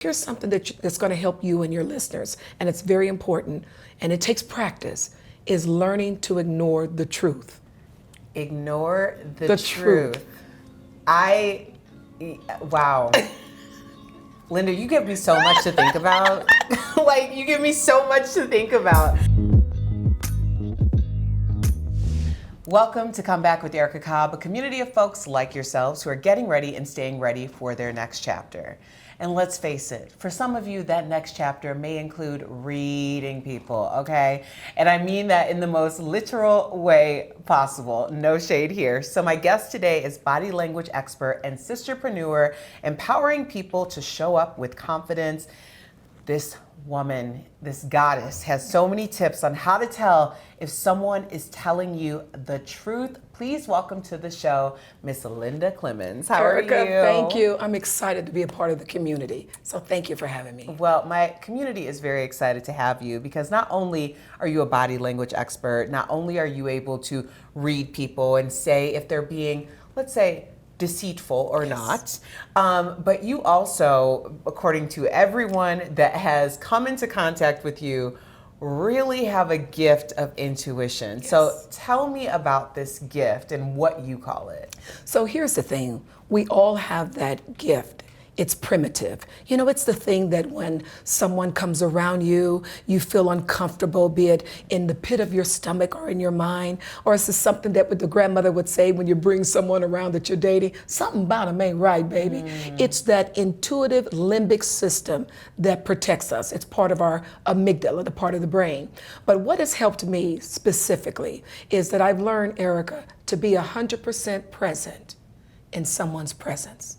Here's something that's going to help you and your listeners, and it's very important, and it takes practice, is learning to ignore the truth. Ignore the truth. Wow. Linda, you give me so much to think about. Like, you give me so much to think about. Welcome to Come Back with Erica Cobb, a community of folks like yourselves who are getting ready and staying ready for their next chapter. And let's face it, for some of you, that next chapter may include reading people, okay? And I mean that in the most literal way possible. No shade here. So my guest today is body language expert and Sister-Preneur, empowering people to show up with confidence. This woman, this goddess, has so many tips on how to tell if someone is telling you the truth. Please welcome to the show, Miss Linda Clemons. How Erica, are you? Thank you. I'm excited to be a part of the community. So thank you for having me. Well, my community is very excited to have you because not only are you a body language expert, not only are you able to read people and say if they're being, let's say, deceitful or not. But you also, according to everyone that has come into contact with you, really have a gift of intuition. Yes. So tell me about this gift and what you call it. So here's the thing. We all have that gift. It's primitive. You know, it's the thing that when someone comes around you, you feel uncomfortable, be it in the pit of your stomach or in your mind, or it's something that the grandmother would say when you bring someone around that you're dating, something about them ain't right, baby. It's that intuitive limbic system that protects us. It's part of our amygdala, the part of the brain. But what has helped me specifically is that I've learned, Erica, to be 100% present in someone's presence.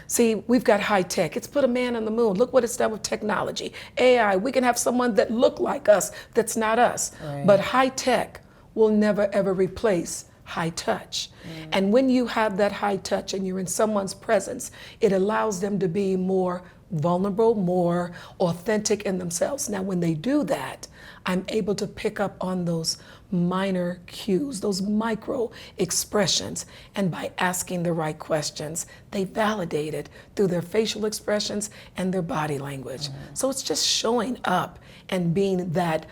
See, we've got high tech. It's put a man on the moon. Look what it's done with technology. AI, we can have someone that look like us that's not us. Right. But high tech will never ever replace high touch. And when you have that high touch and you're in someone's presence, it allows them to be more vulnerable, more authentic in themselves. Now, when they do that, I'm able to pick up on those minor cues, those micro expressions. And by asking the right questions, they validate it through their facial expressions and their body language. So it's just showing up and being that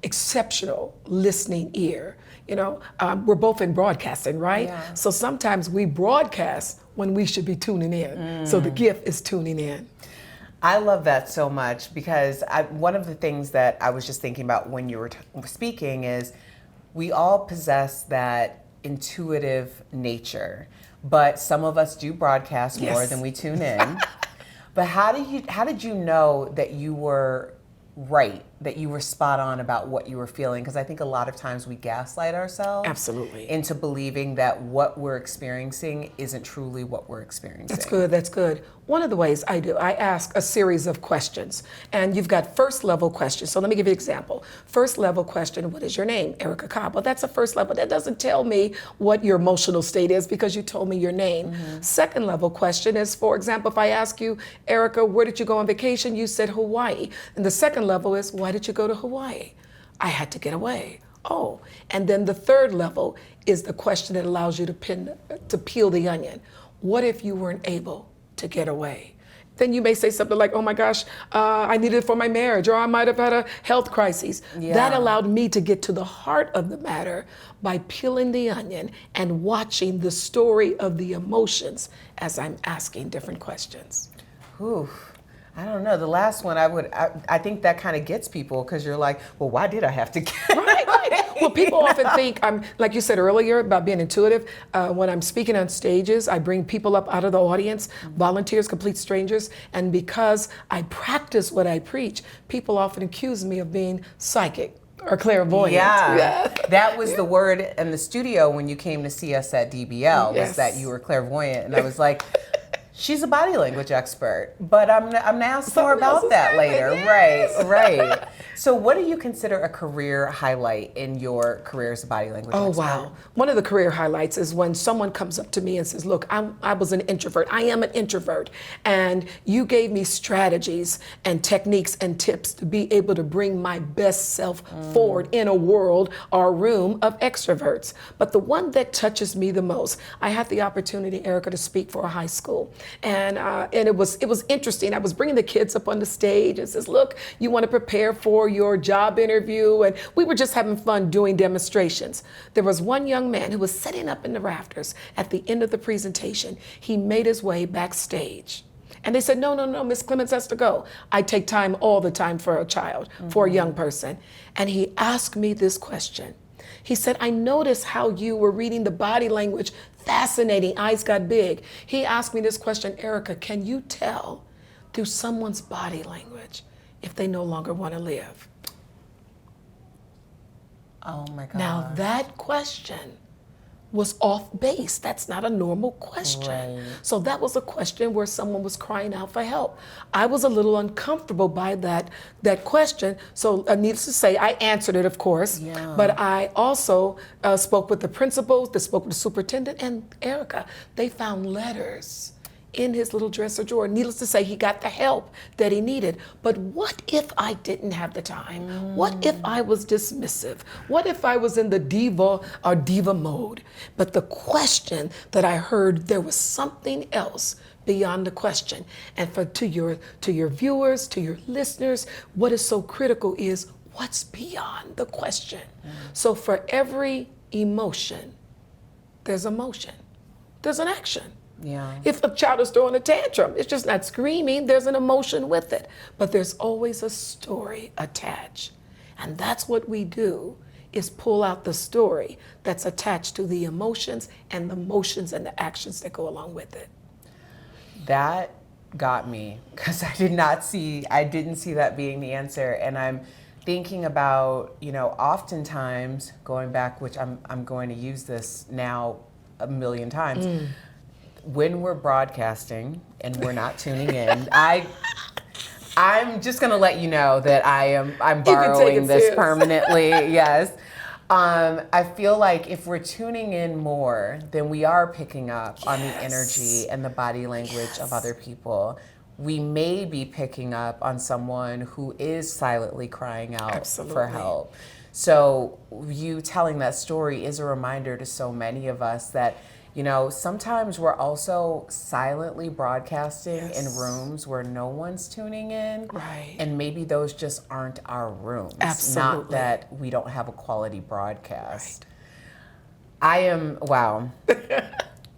exceptional listening ear. You know, we're both in broadcasting, right? Yeah. So sometimes we broadcast when we should be tuning in. So the gift is tuning in. I love that so much because one of the things that I was just thinking about when you were speaking is we all possess that intuitive nature, but some of us do broadcast more than we tune in. But how did you know that you were right, that you were spot on about what you were feeling? Because I think a lot of times we gaslight ourselves into believing that what we're experiencing isn't truly what we're experiencing. That's good. One of the ways I do, I ask a series of questions, and you've got first level questions. So let me give you an example. First level question, what is your name? Erica Cobb. Well, that's a first level. That doesn't tell me what your emotional state is because you told me your name. Second level question is, for example, if I ask you, Erica, where did you go on vacation? You said Hawaii. And the second level is, why did you go to Hawaii? I had to get away. Oh, and then the third level is the question that allows you to peel the onion. What if you weren't able to get away? Then you may say something like, oh my gosh, I needed it for my marriage, or I might have had a health crisis. Yeah. That allowed me to get to the heart of the matter by peeling the onion and watching the story of the emotions as I'm asking different questions. Ooh. I don't know. The last one, I think that kind of gets people because you're like, well, why did I have to get right. Well, people often think I'm, like you said earlier about being intuitive. When I'm speaking on stages, I bring people up out of the audience, volunteers, complete strangers, and because I practice what I preach, people often accuse me of being psychic or clairvoyant. Yeah. That was the word in the studio when you came to see us at DBL, was that you were clairvoyant, and I was like, she's a body language expert, but I'm gonna ask more about that later. Yes. Right. So what do you consider a career highlight in your career as a body language expert? Oh, wow. One of the career highlights is when someone comes up to me and says, look, I was an introvert. I am an introvert. And you gave me strategies and techniques and tips to be able to bring my best self forward in a world or room of extroverts. But the one that touches me the most, I had the opportunity, Erica, to speak for a high school. and it was interesting. I was bringing the kids up on the stage and says, look, you want to prepare for your job interview, and we were just having fun doing demonstrations. There was one young man who was sitting up in the rafters at the end of the presentation. He made his way backstage. And they said, no, Miss Clemons has to go. I take time all the time for a child, for a young person. And he asked me this question. He said, I noticed how you were reading the body language, fascinating, eyes got big. He asked me this question, Erica, can you tell through someone's body language if they no longer want to live? Oh my God. Now that question was off base. That's not a normal question. Right. So that was a question where someone was crying out for help. I was a little uncomfortable by that question. So needless to say, I answered it, of course. Yeah. But I also spoke with the principals, they spoke with the superintendent, and Erica. They found letters in his little dresser drawer. Needless to say, he got the help that he needed. But what if I didn't have the time? What if I was dismissive? What if I was in the diva mode? But the question that I heard, there was something else beyond the question. And to your viewers, to your listeners, what is so critical is what's beyond the question. So for every emotion, there's a motion. There's an action. Yeah. If a child is throwing a tantrum, it's just not screaming, there's an emotion with it. But there's always a story attached. And that's what we do, is pull out the story that's attached to the emotions and the motions and the actions that go along with it. That got me, because I didn't see that being the answer. And I'm thinking about, oftentimes going back, which I'm going to use this now a million times, when we're broadcasting and we're not tuning in, I'm just gonna let you know that I'm borrowing this permanently. Yes. I feel like if we're tuning in more, then we are picking up on the energy and the body language of other people. We may be picking up on someone who is silently crying out for help. So you telling that story is a reminder to so many of us that sometimes we're also silently broadcasting in rooms where no one's tuning in. Right. And maybe those just aren't our rooms. Absolutely. Not that we don't have a quality broadcast. Right. Wow.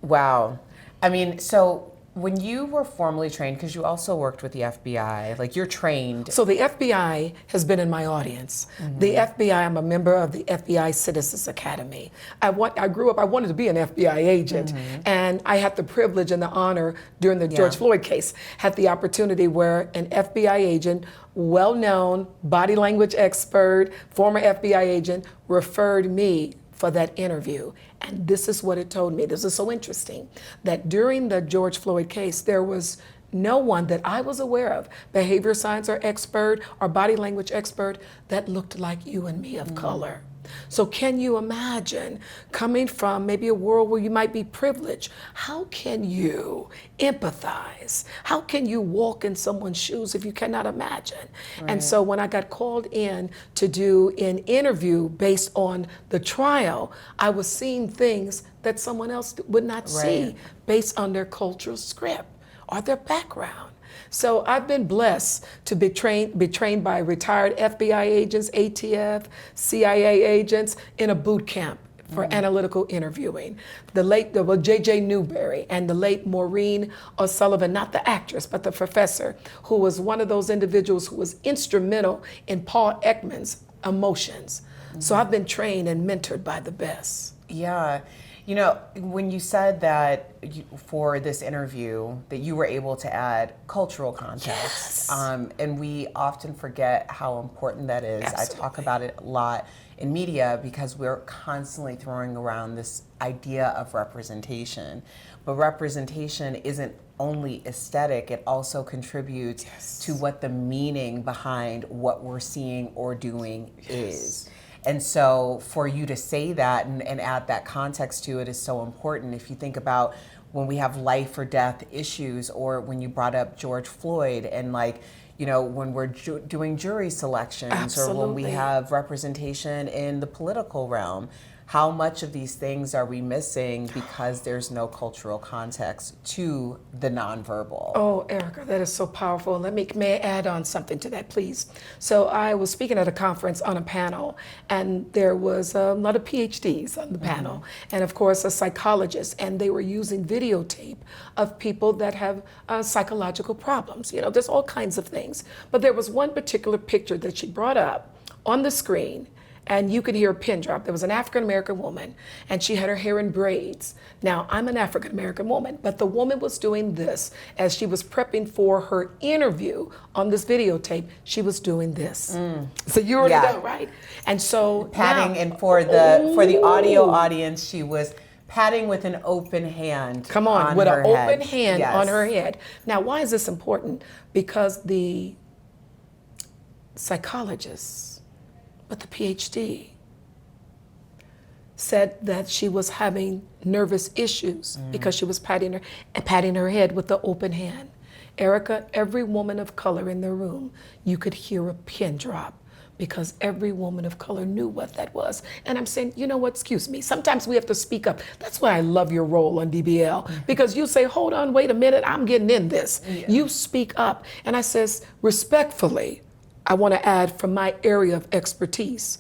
Wow. I mean, so when you were formally trained, because you also worked with the FBI, like you're trained. So the FBI has been in my audience. The FBI, I'm a member of the FBI Citizens Academy. I grew up, I wanted to be an FBI agent, and I had the privilege and the honor during the George Floyd case, had the opportunity where an FBI agent, well-known body language expert, former FBI agent, referred me for that interview. And this is what it told me. This is so interesting, that during the George Floyd case, there was no one that I was aware of, behavior science or expert or body language expert, that looked like you and me of color. So can you imagine coming from maybe a world where you might be privileged? How can you empathize? How can you walk in someone's shoes if you cannot imagine? Right. And so when I got called in to do an interview based on the trial, I was seeing things that someone else would not see based on their cultural script or their background. So I've been blessed to be trained by retired FBI agents, ATF, CIA agents in a boot camp for analytical interviewing. The late J.J. Newberry and the late Maureen O'Sullivan, not the actress, but the professor, who was one of those individuals who was instrumental in Paul Ekman's emotions. So I've been trained and mentored by the best. Yeah. When you said that for this interview that you were able to add cultural context, and we often forget how important that is. Absolutely. I talk about it a lot in media because we're constantly throwing around this idea of representation. But representation isn't only aesthetic, it also contributes to what the meaning behind what we're seeing or doing is. And so for you to say that and add that context to it is so important. If you think about when we have life or death issues, or when you brought up George Floyd, and when we're doing jury selections, or when we have representation in the political realm, how much of these things are we missing because there's no cultural context to the nonverbal? Oh, Erica, that is so powerful. May I add on something to that, please? So I was speaking at a conference on a panel, and there was a lot of PhDs on the panel, and of course a psychologist, and they were using videotape of people that have psychological problems. You know, there's all kinds of things. But there was one particular picture that she brought up on the screen, and you could hear a pin drop. There was an African-American woman, and she had her hair in braids. Now, I'm an African-American woman, but the woman was doing this as she was prepping for her interview on this videotape. She was doing this. So you already know, right? And so patting, now, and for the audio audience, she was patting with an open hand. Come on, with an open hand Yes. on her head. Now, why is this important? Because the psychologists, but the PhD, said that she was having nervous issues because she was patting her head with the open hand. Erica, every woman of color in the room, you could hear a pin drop because every woman of color knew what that was. And I'm saying, you know what, excuse me, sometimes we have to speak up. That's why I love your role on DBL, because you say, hold on, wait a minute, I'm getting in this. Yeah. You speak up. And I says, respectfully, I want to add from my area of expertise,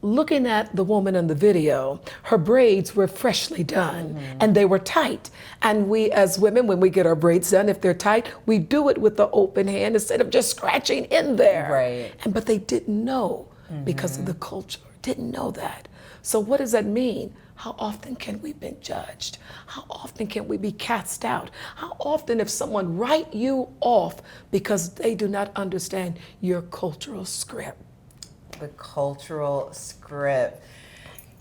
looking at the woman in the video, her braids were freshly done and they were tight. And we as women, when we get our braids done, if they're tight, we do it with the open hand instead of just scratching in there. Right. But they didn't know because of the culture, didn't know that. So what does that mean? How often can we be judged? How often can we be cast out? How often if someone write you off because they do not understand your cultural script? The cultural script.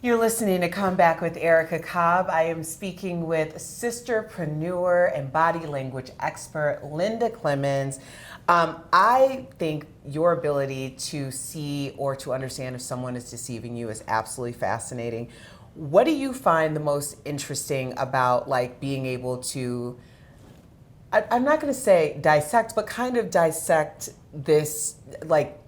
You're listening to Come Back with Erica Cobb. I am speaking with Sister-Preneur and body language expert Linda Clemons. I think your ability to see or to understand if someone is deceiving you is absolutely fascinating. What do you find the most interesting about like being able to, I'm not going to say dissect, but kind of dissect this, like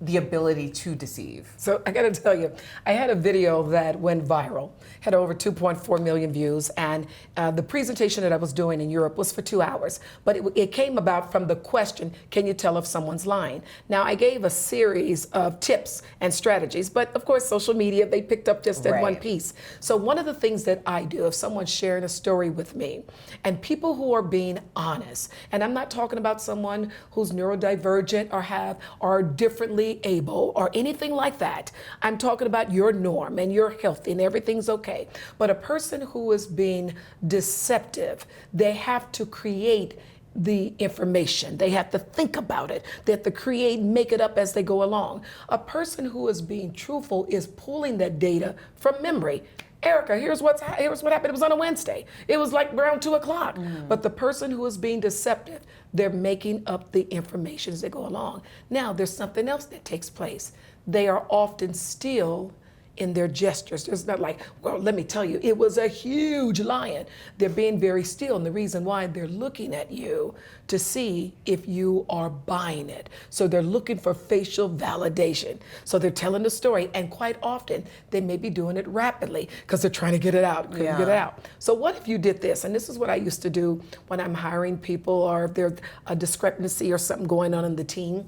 the ability to deceive? So I gotta tell you, I had a video that went viral, had over 2.4 million views, and the presentation that I was doing in Europe was for 2 hours, but it came about from the question, can you tell if someone's lying? Now I gave a series of tips and strategies, but of course social media, they picked up just that one piece. So one of the things that I do, if someone's sharing a story with me, and people who are being honest, and I'm not talking about someone who's neurodivergent or are differently able or anything like that. I'm talking about your norm and you're healthy and everything's okay. But a person who is being deceptive, they have to create the information. They have to think about it. They have to make it up as they go along. A person who is being truthful is pulling that data from memory. Erica, here's what happened. It was on a Wednesday. It was like around 2 o'clock. But the person who is being deceptive, they're making up the information as they go along. Now, there's something else that takes place. They are often still in their gestures. It's not like, well, let me tell you, it was a huge lion. They're being very still, and the reason why, they're looking at you to see if you are buying it. So they're looking for facial validation. So they're telling the story, and quite often, they may be doing it rapidly because they're trying to get it out, couldn't get it out. So what if you did this? And this is what I used to do when I'm hiring people, or if there's a discrepancy or something going on in the team.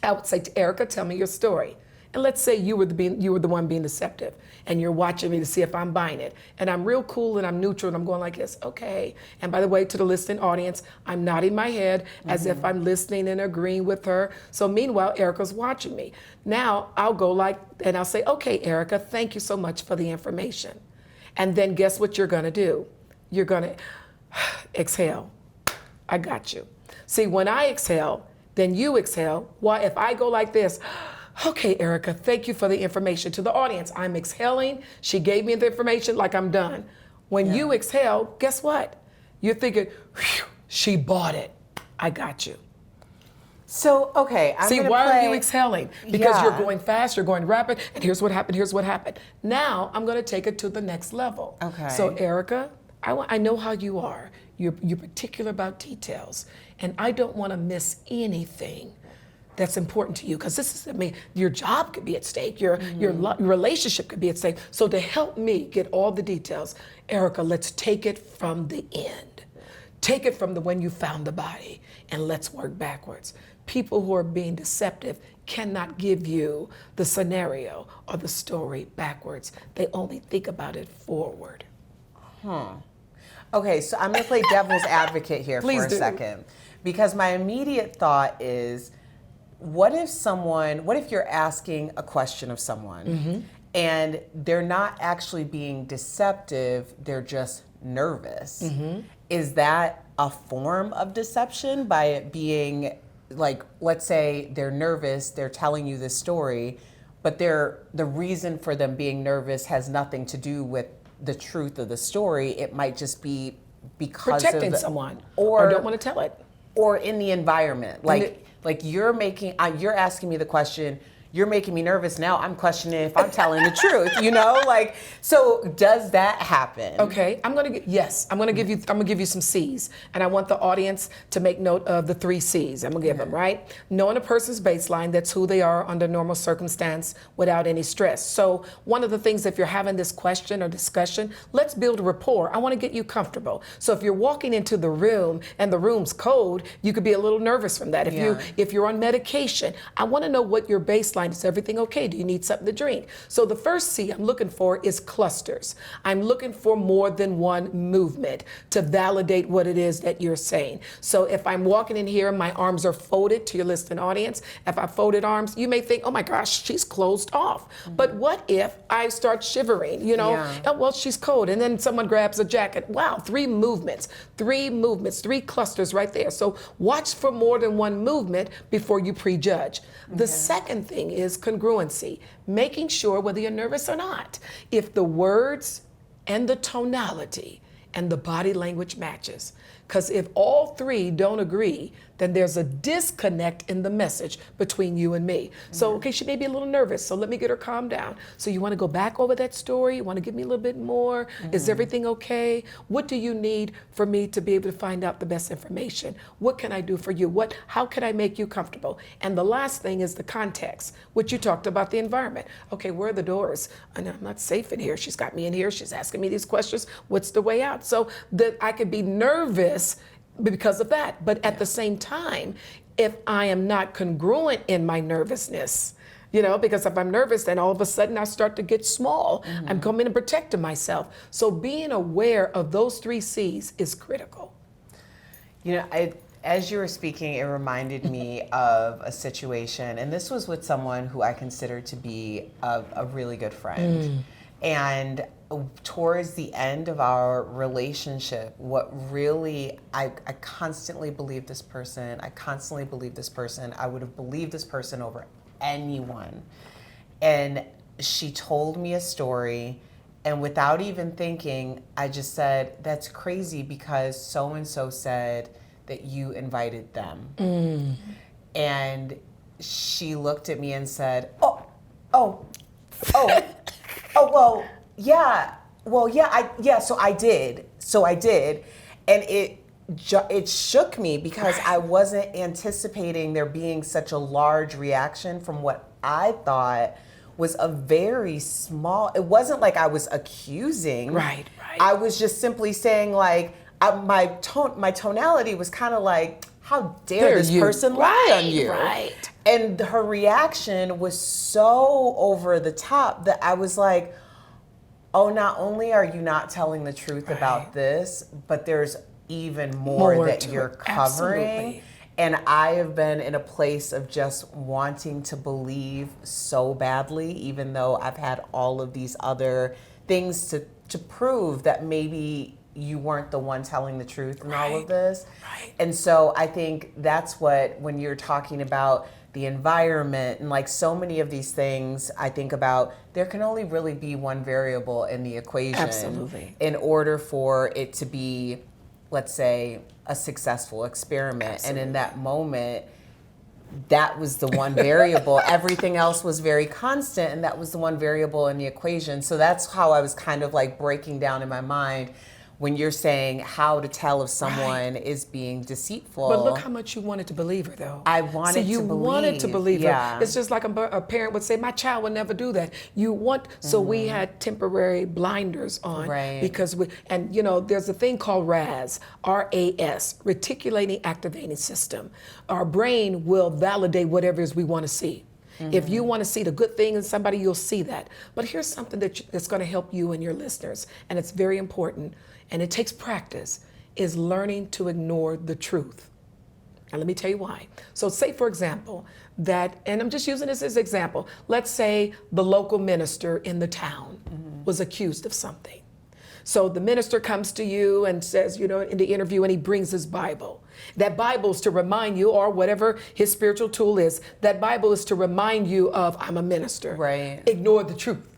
I would say to Erica, tell me your story. And let's say you were the one being deceptive, and you're watching me to see if I'm buying it. And I'm real cool and I'm neutral and I'm going like this, okay. And by the way, to the listening audience, I'm nodding my head as if I'm listening and agreeing with her. So meanwhile, Erica's watching me. Now I'll go like, and I'll say, okay, Erica, thank you so much for the information. And then guess what you're gonna do? You're gonna exhale. I got you. See, when I exhale, then you exhale. Why, if I go like this, okay, Erica, thank you for the information. To the audience, I'm exhaling. She gave me the information, like I'm done. When you exhale, guess what? You're thinking, she bought it. I got you. So, okay, See, why are you exhaling? Because you're going fast, you're going rapid, and here's what happened, here's what happened. Now, I'm gonna take it to the next level. Okay. So, Erica, I know how you are. You're particular about details, and I don't wanna miss anything. that's important to you, because this is, I mean, your job could be at stake, your relationship could be at stake. So to help me get all the details, Erica, let's take it from the end. Take it from the when you found the body, and let's work backwards. People who are being deceptive cannot give you the scenario or the story backwards. They only think about it forward. Okay, so I'm going to play devil's advocate here Please for a do. second, because my immediate thought is, what if you're asking a question of someone and they're not actually being deceptive, they're just nervous? Is that a form of deception by it being like, let's say they're nervous, they're telling you this story, but the reason for them being nervous has nothing to do with the truth of the story. It might just be because Protecting of someone, or don't want to tell it. or in the environment. Like you're asking me the question, you're making me nervous now. I'm questioning if I'm telling the truth, like, so does that happen? Okay, I'm gonna give you some C's, and I want the audience to make note of the 3 C's. I'm gonna give them, right? Knowing a person's baseline, that's who they are under normal circumstance without any stress. So one of the things, if you're having this question or discussion, let's build a rapport. I wanna get you comfortable. So if you're walking into the room and the room's cold, you could be a little nervous from that. If you're on medication, I wanna know what your baseline. Is everything okay? Do you need something to drink? So the first C I'm looking for is clusters. I'm looking for more than one movement to validate what it is that you're saying. So if I'm walking in here and my arms are folded, to your listening audience, if I folded arms, you may think, oh my gosh, she's closed off. But what if I start shivering, Oh, well, she's cold. And then someone grabs a jacket. Wow, 3 movements, 3 clusters right there. So watch for more than one movement before you prejudge. The second thing is congruency, making sure whether you're nervous or not, if the words and the tonality and the body language matches. Because if all 3 don't agree, then there's a disconnect in the message between you and me. So, okay, she may be a little nervous, so let me get her calmed down. So you want to go back over that story? You want to give me a little bit more? Is everything okay? What do you need for me to be able to find out the best information? What can I do for you? How can I make you comfortable? And the last thing is the context, which you talked about, the environment. Okay, where are the doors? I'm not safe in here. She's got me in here. She's asking me these questions. What's the way out? So that I could be nervous because of that. But at the same time, if I am not congruent in my nervousness, because if I'm nervous, then all of a sudden I start to get small. I'm coming and protecting myself. So being aware of those 3 C's is critical. As you were speaking, it reminded me of a situation, and this was with someone who I consider to be a really good friend. And towards the end of our relationship, what really, I constantly believed this person. I would have believed this person over anyone. And she told me a story, and without even thinking, I just said, that's crazy because so-and-so said that you invited them. And she looked at me and said, well, yeah, so I did. And it shook me because I wasn't anticipating there being such a large reaction from what I thought was a very small, it wasn't like I was accusing. Right. I was just simply saying, like, my tonality was kind of like, how dare this person lie on you? Right. And her reaction was so over the top that I was like, oh, not only are you not telling the truth about this, but there's even more that you're covering. Absolutely. And I have been in a place of just wanting to believe so badly, even though I've had all of these other things to prove that maybe you weren't the one telling the truth in all of this. Right. And so I think that's what, when you're talking about the environment and like so many of these things, I think about there can only really be one variable in the equation. Absolutely. In order for it to be, let's say, a successful experiment. Absolutely. And in that moment, that was the one variable. Everything else was very constant, and that was the one variable in the equation. So that's how I was kind of like breaking down in my mind when you're saying how to tell if someone is being deceitful. But look how much you wanted to believe her, though. I wanted so you to believe. wanted to believe Yeah. her. It's just like a parent would say, my child would never do that. You want, so we had temporary blinders on. Right. Because and you know, there's a thing called RAS, R-A-S, Reticulating Activating System. Our brain will validate whatever it is we want to see. If you want to see the good thing in somebody, you'll see that. But here's something that's going to help you and your listeners, and it's very important, and it takes practice, is learning to ignore the truth. And let me tell you why. So say, for example, that, and I'm just using this as an example, let's say the local minister in the town was accused of something. So the minister comes to you and says, you know, in the interview, and he brings his Bible. That Bible is to remind you, or whatever his spiritual tool is, that Bible is to remind you of, I'm a minister. Right. Ignore the truth.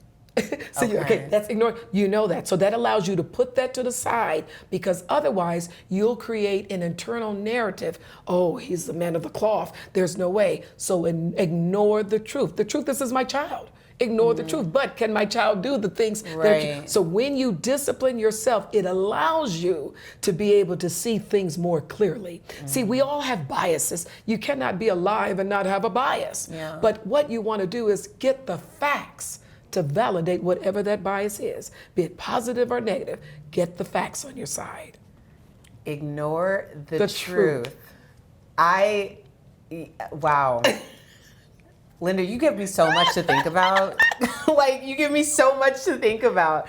So that's ignore, you know that. So that allows you to put that to the side, because otherwise you'll create an internal narrative. Oh, he's the man of the cloth. There's no way. So ignore the truth. The truth, this is my child. Ignore the truth. But can my child do the things? Right. So when you discipline yourself, it allows you to be able to see things more clearly. See, we all have biases. You cannot be alive and not have a bias. Yeah. But what you want to do is get the facts to validate whatever that bias is, be it positive or negative. Get the facts on your side. Ignore the truth. Wow. Linda, you give me so much to think about. Like, you give me so much to think about.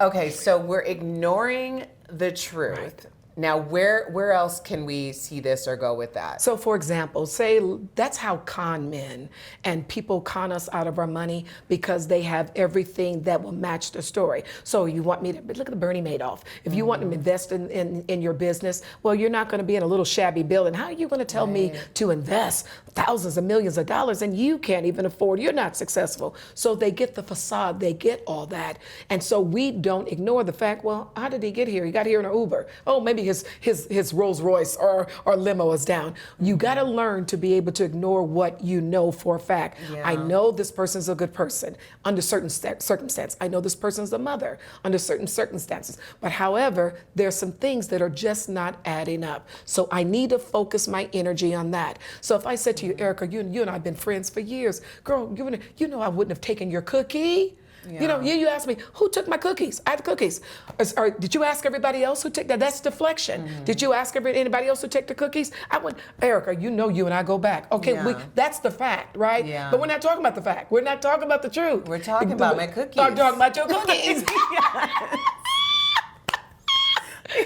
Okay, so we're ignoring the truth. Right. Now, where else can we see this or go with that? So for example, say that's how con men and people con us out of our money, because they have everything that will match the story. So you want me to, look at the Bernie Madoff. If you want to invest in your business, well, you're not going to be in a little shabby building. How are you going to tell me to invest thousands of millions of dollars and you can't even afford, you're not successful. So they get the facade, they get all that. And so we don't ignore the fact, well, how did he get here? He got here in an Uber. Oh, maybe his Rolls Royce or limo is down. You got to learn to be able to ignore what you know for a fact. Yeah. I know this person's a good person under certain circumstances. I know this person's a mother under certain circumstances. But however, there's some things that are just not adding up. So I need to focus my energy on that. So if I said to you, Erica, you and I have been friends for years. Girl, you know I wouldn't have taken your cookie. Yeah. You know, you asked me, who took my cookies? I had cookies. Or did you ask everybody else who took that? That's deflection. Did you ask anybody else who took the cookies? I went, Erica, you know you and I go back. Okay, Yeah. that's the fact, right? Yeah. But we're not talking about the fact. We're not talking about the truth. We're talking about my cookies. I'm talking about your cookies.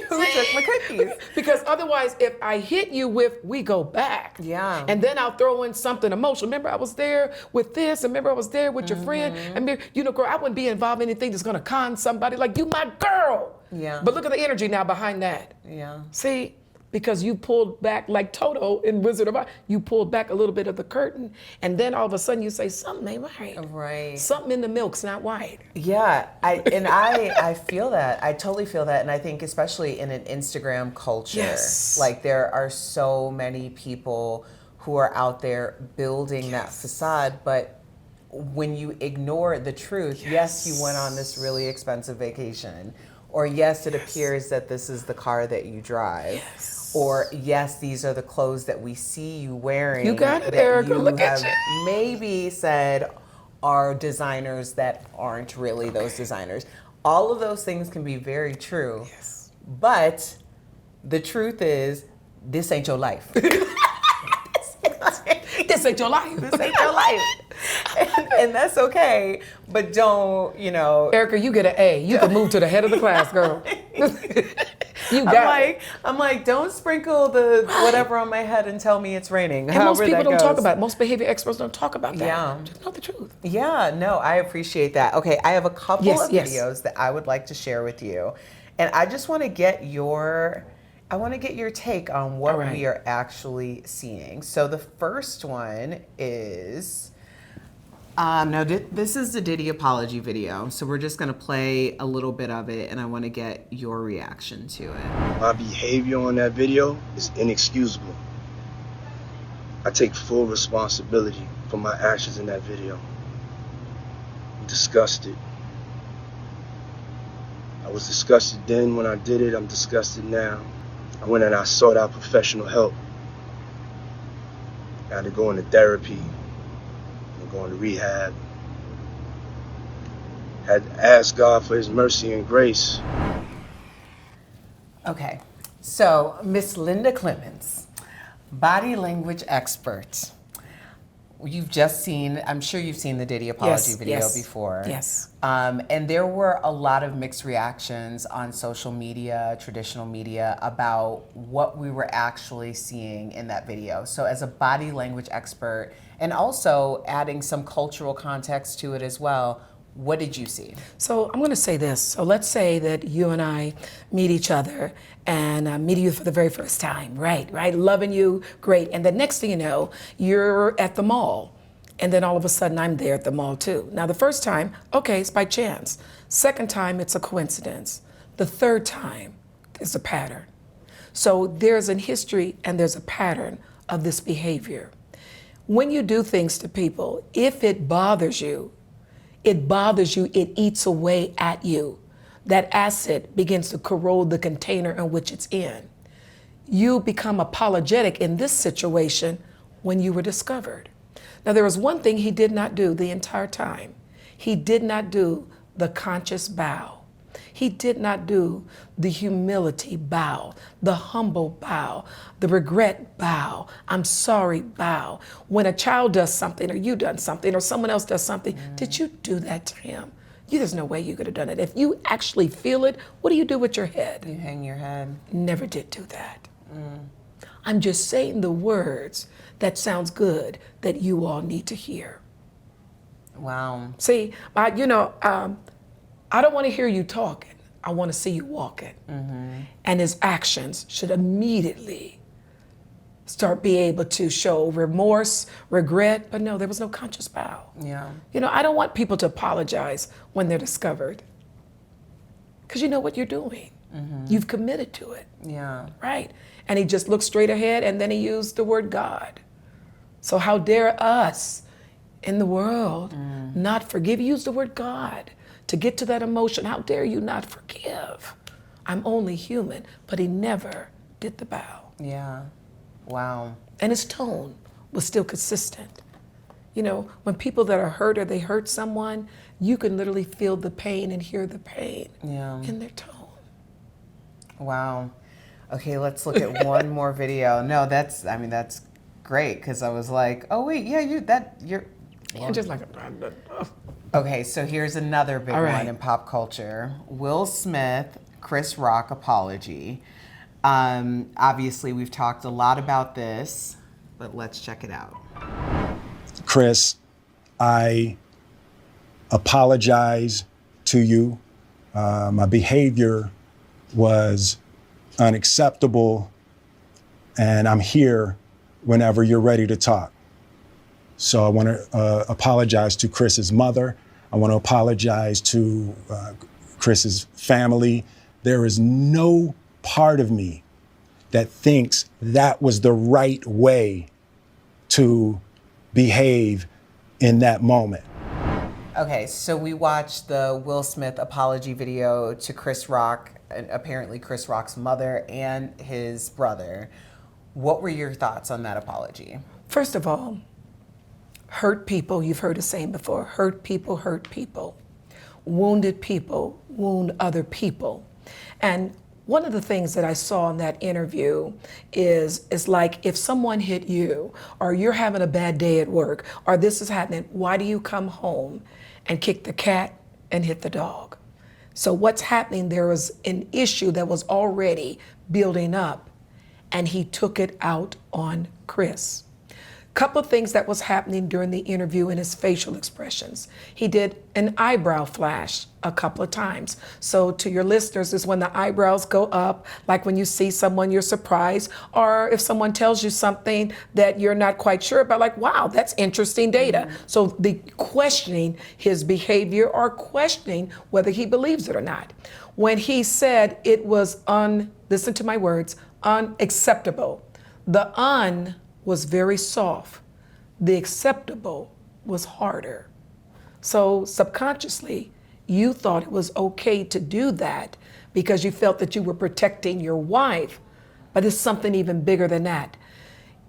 Who took my cookies? Because otherwise, if I hit you with, we go back. Yeah. And then I'll throw in something emotional. Remember, I was there with this, and remember, I was there with your friend. And you know, girl, I wouldn't be involved in anything that's gonna con somebody. Like, you my girl. Yeah. But look at the energy now behind that. Yeah. See? Because you pulled back, like Toto in Wizard of Oz, you pulled back a little bit of the curtain, and then all of a sudden you say, something ain't right. Right. Something in the milk's not white. Yeah, I feel that. I totally feel that. And I think especially in an Instagram culture, Yes. like there are so many people who are out there building that facade, but when you ignore the truth, yes, you went on this really expensive vacation, or yes, it appears that this is the car that you drive. Yes. Or yes, these are the clothes that we see you wearing. You got it, that Erica. you Look at have maybe said are designers that aren't really those designers. All of those things can be very true. Yes. But the truth is, this ain't your life. This ain't your life. This ain't your life. And that's okay, but don't, Erica, you get an A. You can move to the head of the class, girl. You got it. I'm like, don't sprinkle the whatever on my head and tell me it's raining. And most people don't talk goes. about it. Most behavior experts don't talk about that. Yeah. Just know the truth. Yeah, no, I appreciate that. Okay, I have a couple Yes, of yes. videos that I would like to share with you. And I just want to get your take on what All right. we are actually seeing. So the first one is this is the Diddy apology video. So we're just going to play a little bit of it and I want to get your reaction to it. My behavior on that video is inexcusable. I take full responsibility for my actions in that video. I'm disgusted. I was disgusted then when I did it. I'm disgusted now. I went and I sought out professional help. I had to go into therapy and go into rehab. Had to ask God for his mercy and grace. Okay, so Miss Linda Clemons, body language expert. You've just seen, I'm sure you've seen the Diddy apology video before. Yes. And there were a lot of mixed reactions on social media, traditional media, about what we were actually seeing in that video. So as a body language expert, and also adding some cultural context to it as well, what did you see? So I'm going to say this. So let's say that you and I meet each other, and I'm meeting you for the very first time, right? Loving you, great. And the next thing you know, you're at the mall. And then all of a sudden I'm there at the mall too. Now the first time, okay, it's by chance. Second time, it's a coincidence. The third time, it's a pattern. So there's a history and there's a pattern of this behavior. When you do things to people, if it bothers you, it eats away at you. That acid begins to corrode the container in which it's in. You become apologetic in this situation when you were discovered. Now, there was one thing he did not do the entire time. He did not do the conscious bow. He did not do the humility bow, the humble bow, the regret bow, I'm sorry bow. When a child does something, or you done something, or someone else does something, did you do that to him? There's no way you could have done it. If you actually feel it, what do you do with your head? You hang your head. Never did do that. I'm just saying the words that sounds good that you all need to hear. Wow. See, I don't want to hear you talking. I want to see you walking. And his actions should immediately start being able to show remorse, regret, but no, there was no conscious bow. Yeah. I don't want people to apologize when they're discovered, because you know what you're doing. You've committed to it. Yeah. Right? And he just looked straight ahead, and then he used the word God. So how dare us in the world not forgive? Use the word God to get to that emotion. How dare you not forgive? I'm only human, but he never did the bow. Yeah. Wow. And his tone was still consistent. When people that are hurt or they hurt someone, you can literally feel the pain and hear the pain in their tone. Wow. Okay, let's look at one more video. No, that's great, because I was like, oh wait, yeah, you're Just like Okay, so here's another big one in pop culture. Will Smith, Chris Rock apology. Obviously, we've talked a lot about this, but let's check it out. Chris, I apologize to you. My behavior was unacceptable, and I'm here whenever you're ready to talk. So I want to apologize to Chris's mother. I want to apologize to Chris's family. There is no part of me that thinks that was the right way to behave in that moment. Okay, so we watched the Will Smith apology video to Chris Rock, and apparently Chris Rock's mother and his brother. What were your thoughts on that apology? First of all, hurt people, you've heard us saying before, hurt people hurt people. Wounded people wound other people. And one of the things that I saw in that interview is like, if someone hit you, or you're having a bad day at work, or this is happening, why do you come home and kick the cat and hit the dog? So what's happening, there was an issue that was already building up, and he took it out on Chris. Couple of things that was happening during the interview in his facial expressions. He did an eyebrow flash a couple of times. So to your listeners, is when the eyebrows go up, like when you see someone you're surprised, or if someone tells you something that you're not quite sure about, like, wow, that's interesting data. So the questioning his behavior, or questioning whether he believes it or not. When he said it was listen to my words, unacceptable, the was very soft. The acceptable was harder. So subconsciously, You thought it was okay to do that because you felt that you were protecting your wife, but it's something even bigger than that.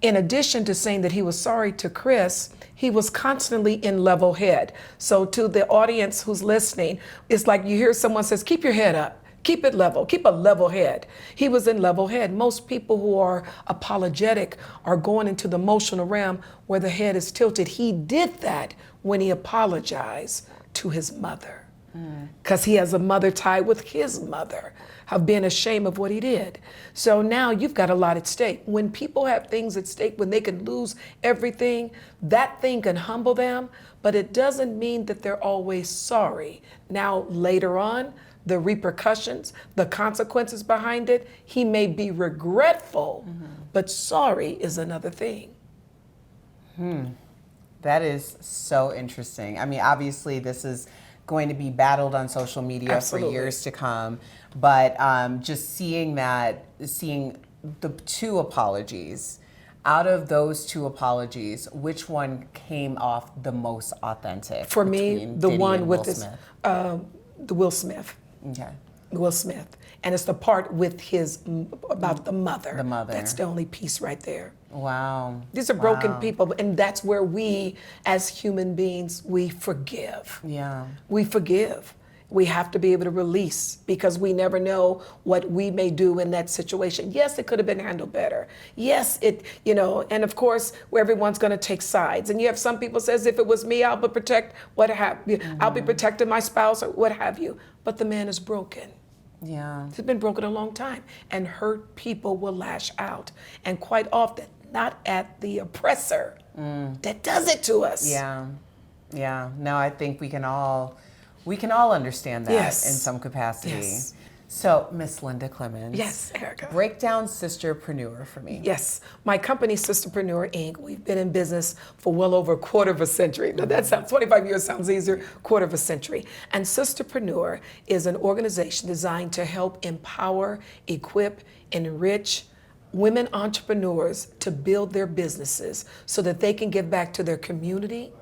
In addition to saying that he was sorry to Chris, he was constantly in level head. So to the audience who's listening, it's like you hear someone says, keep your head up, keep it level, keep a level head. He was in level head. Most people who are apologetic are going into the emotional realm where the head is tilted. He did that when he apologized to his mother, because he has a mother tie with his mother, of being ashamed of what he did. So now you've got a lot at stake. When people have things at stake, when they can lose everything, that thing can humble them, but it doesn't mean that they're always sorry. Now, later on, the repercussions, the consequences behind it, he may be regretful, but sorry is another thing. That is so interesting. I mean, obviously, this is going to be battled on social media Absolutely. for years to come, but just seeing the two apologies, out of those two apologies, which one came off the most authentic? For me, between the Diddy one and with Will this, Smith? the Will Smith. Okay. Will Smith. And it's the part with his, about the mother. The mother. That's the only piece right there. Wow. These are broken Wow. people, and that's where we, as human beings, we forgive. Yeah. We forgive. We have to be able to release, because we never know what we may do in that situation. Yes, it could have been handled better. Yes, and of course, where everyone's going to take sides. And you have some people says, if it was me, I'll be I'll be protecting my spouse or what have you. But the man is broken. Yeah. It's been broken a long time, and hurt people will lash out, and quite often not at the oppressor that does it to us. Yeah. Yeah. No, I think we can all understand that Yes. in some capacity. Yes. So, Miss Linda Clemons. Yes, Erica. Break down Sister-Preneur for me. Yes, my company, Sister-Preneur, Inc., we've been in business for well over a quarter of a century. Now that sounds, 25 years sounds easier, quarter of a century. And Sister-Preneur is an organization designed to help empower, equip, enrich women entrepreneurs to build their businesses so that they can give back to their community,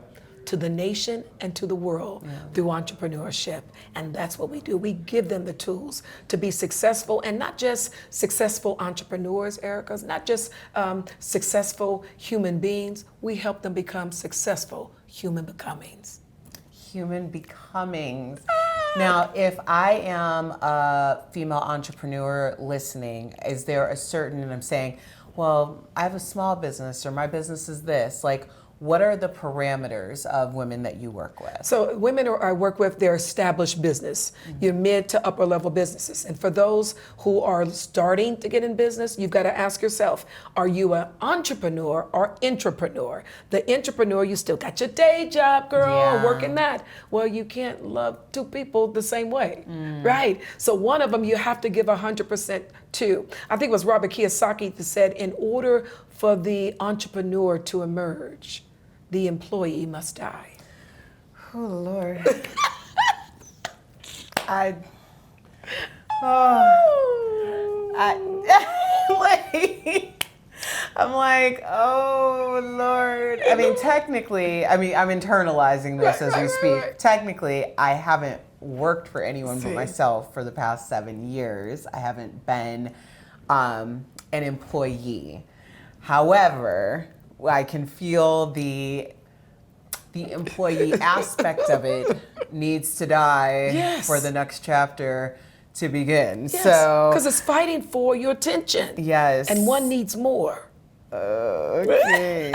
to the nation, and to the world through entrepreneurship. And that's what we do. We give them the tools to be successful, and not just successful entrepreneurs, Erica, not just successful human beings. We help them become successful human becomings. Human becomings. Now, if I am a female entrepreneur listening, is there a certain, and I'm saying, well, I have a small business, or my business is this, like, what are the parameters of women that you work with? So women I work with, they're established business, your mid to upper level businesses. And for those who are starting to get in business, you've got to ask yourself, are you an entrepreneur or intrapreneur? The intrapreneur, you still got your day job, girl, working that. Well, you can't love two people the same way, right? So one of them you have to give 100% to. I think it was Robert Kiyosaki that said, in order for the entrepreneur to emerge, the employee must die. Oh, Lord. I'm like, oh, Lord. I mean, technically, I'm internalizing this as we speak. Right. Technically, I haven't worked for anyone but myself for the past 7 years. I haven't been an employee. However, I can feel the employee aspect of it needs to die for the next chapter to begin. Yes, So, because it's fighting for your attention. yes. And one needs more. Okay.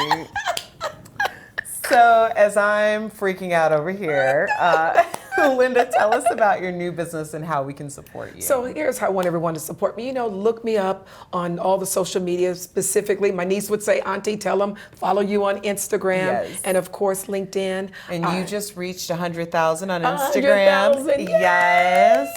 So, as I'm freaking out over here, Linda, tell us about your new business and how we can support you. So here's how I want everyone to support me. Look me up on all the social media, specifically. My niece would say, Auntie, tell them, follow you on Instagram. Yes. And of course, LinkedIn. And you just reached 100,000 on 100,000, Instagram. yes.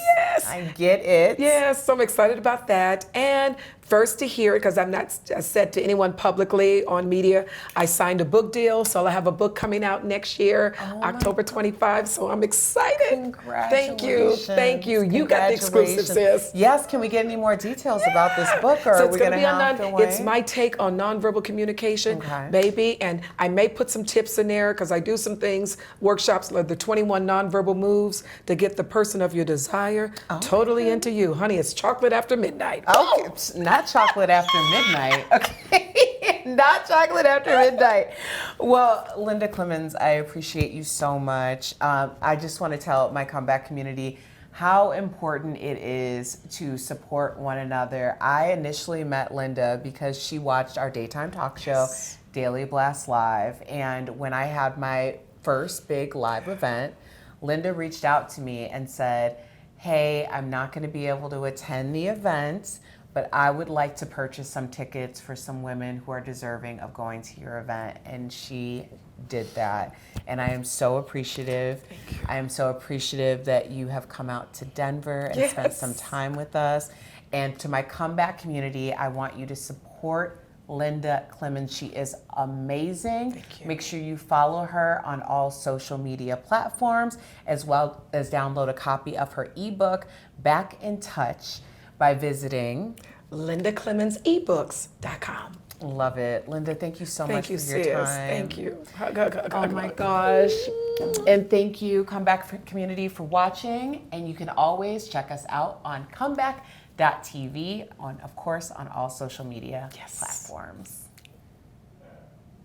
I get it. Yes, so I'm excited about that. And first to hear it, because I've not said to anyone publicly on media. I signed a book deal, so I'll have a book coming out next year, October 25. So I'm excited. Congratulations. Thank you. You got the exclusive, sis. Yes, can we get any more details about this book, or So are it's we going going to to be have to on wait? It's my take on nonverbal communication, Okay. baby, and I may put some tips in there because I do some things, workshops, like the 21 nonverbal moves to get the person of your desire totally into you. Honey, it's chocolate after midnight. Okay, not chocolate after midnight. Okay, not chocolate after midnight. Well, Linda Clemons, I appreciate you so much. I just want to tell my comeback community how important it is to support one another. I initially met Linda because she watched our daytime talk show, Daily Blast Live, and when I had my first big live event, Linda reached out to me and said, hey, I'm not going to be able to attend the event, but I would like to purchase some tickets for some women who are deserving of going to your event. And she did that. And I am so appreciative. Thank you. I am so appreciative that you have come out to Denver and spent some time with us. And to my comeback community, I want you to support Linda Clemons. She is amazing. Thank you. Make sure you follow her on all social media platforms, as well as download a copy of her ebook, Back in Touch, by visiting LindaClemonsEbooks.com. Love it. Linda, thank you so much for your sis. time. Thank you. Hug, hug, hug, Oh hug, my hug. gosh. And thank you, Comeback community, for watching. And you can always check us out on comeback.tv, of course, on all social media platforms.